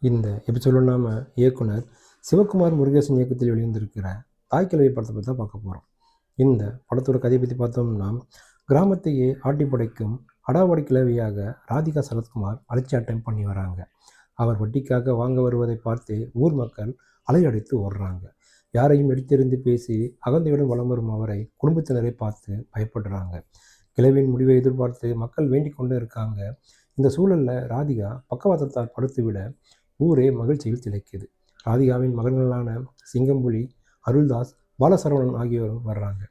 இந்த எபிசோடில் நாம் இயக்குனர் சிவகுமார் முருகேசன் இயக்கத்தில் வெளிவந்திருக்கிற தாய்க்கிழவி படத்தை பற்றி தான் பார்க்க போகிறோம். இந்த படத்தோட கதையை பற்றி பார்த்தோம்னா, கிராமத்தையே ஆட்டி படைக்கும் அடாவடி கிழவியாக ராதிகா சரத்குமார் அலட்சியாட்டம் பண்ணி வராங்க. அவர் வட்டிக்காக வாங்க வருவதை பார்த்து ஊர் மக்கள் அலையடித்து ஓடுறாங்க. யாரையும் எடுத்தெறிந்து பேசி அகந்தையுடன் வலம் வரும் அவரை குடும்பத்தினரை பார்த்து பயப்படுறாங்க. கிழவியின் முடிவை எதிர்பார்த்து மக்கள் வேண்டிக் கொண்டு இருக்காங்க. இந்த சூழலில் ராதிகா பக்கவாதத்தால் படுத்துவிட ஊரே மகிழ்ச்சியில் திளைக்குது. ராதிகாவின் மகன்களான சிங்கம்புலி, அருள்தாஸ், பாலசரவணன் ஆகியோரும் வர்றாங்க.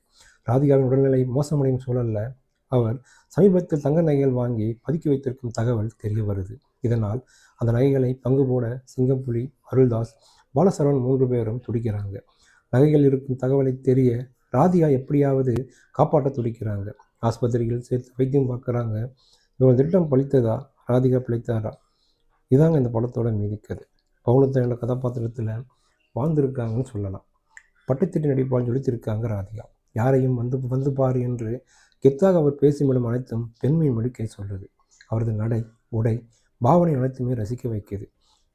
ராதிகாவின் உடல்நிலை மோசமடையும் சூழலில் அவர் சமீபத்தில் தங்க நகைகள் வாங்கி பதுக்கி வைத்திருக்கும் தகவல் தெரிய வருது. இதனால் அந்த நகைகளை பங்கு போட சிங்கம்புலி, அருள்தாஸ், பாலசரவணன் 3 பேரும் துடிக்கிறாங்க. நகைகள் இருக்கும் தகவலை தெரிய ராதிகா எப்படியாவது காப்பாற்ற துடிக்கிறாங்க. ஆஸ்பத்திரியில் சேர்த்து வைத்தியம் பார்க்குறாங்க. இவங்க திட்டம் பழித்ததா, ராதிகா பிழைத்தாரா? இதாங்க இந்த படத்தோட மீதிக்கது. பவுனத்தோட கதாபாத்திரத்தில் வாழ்ந்திருக்காங்கன்னு சொல்லலாம். பட்டுத்திட்டு நடிப்பால் ஜொலித்திருக்காங்க ராதிகா. யாரையும் வந்து பாரு என்று கெத்தாக அவர் பேசுமிடம் அனைத்தும் பெண்மையின் மடிக்கை சொல்லுது. அவரது நடை, உடை, பாவனை அனைத்துமே ரசிக்க வைக்குது.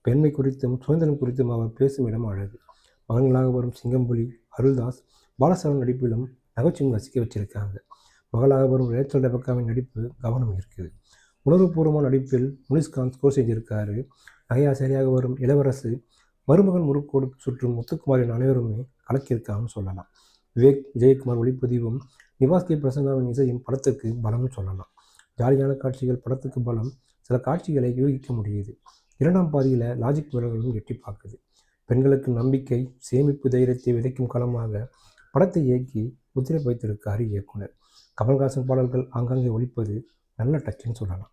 பெண்மை குறித்தும் சுதந்திரம் குறித்தும் அவர் பேசுமிடம் அழகு. மகன்களாக வரும் சிங்கம்புலி, அருள்தாஸ், பாலசரவன் நடிப்பிலும் நகைச்சுவையும் ரசிக்க வச்சிருக்காங்க. மகளாக வரும் ரேச்சல் ரெபக்காவின் நடிப்பு கவனம் இருக்குது. உணர்வுபூர்வமான நடிப்பில் முனிஸ்கான் ஸ்கோர் செஞ்சிருக்காரு. நகையாசிரியாக வரும் இளவரசு, மருமகன் முறுக்கோடு சுற்றும் முத்துக்குமாரின் அனைவருமே கலக்கியிருக்காங்கன்னு சொல்லலாம். விவேக் விஜயகுமார் ஒளிப்பதிவும் நிவாஸ் கே பிரசன்னாவின் இசையும் படத்துக்கு பலம்னு சொல்லலாம். ஜாலியான காட்சிகள் படத்துக்கு பலம். சில காட்சிகளை யூகிக்க முடியுது. 2ஆம் பாதியில் லாஜிக் விலகலும் எட்டி பார்க்குது. பெண்களுக்கு நம்பிக்கை, சேமிப்பு தைரியத்தை விதைக்கும் களமாக படத்தை இயக்கி முத்திரை வைத்திருக்காரு இயக்குனர். கமல்ஹாசன் பாடல்கள் ஆங்காங்கே ஒலிப்பது நல்ல டச்சுன்னு சொல்லலாம்.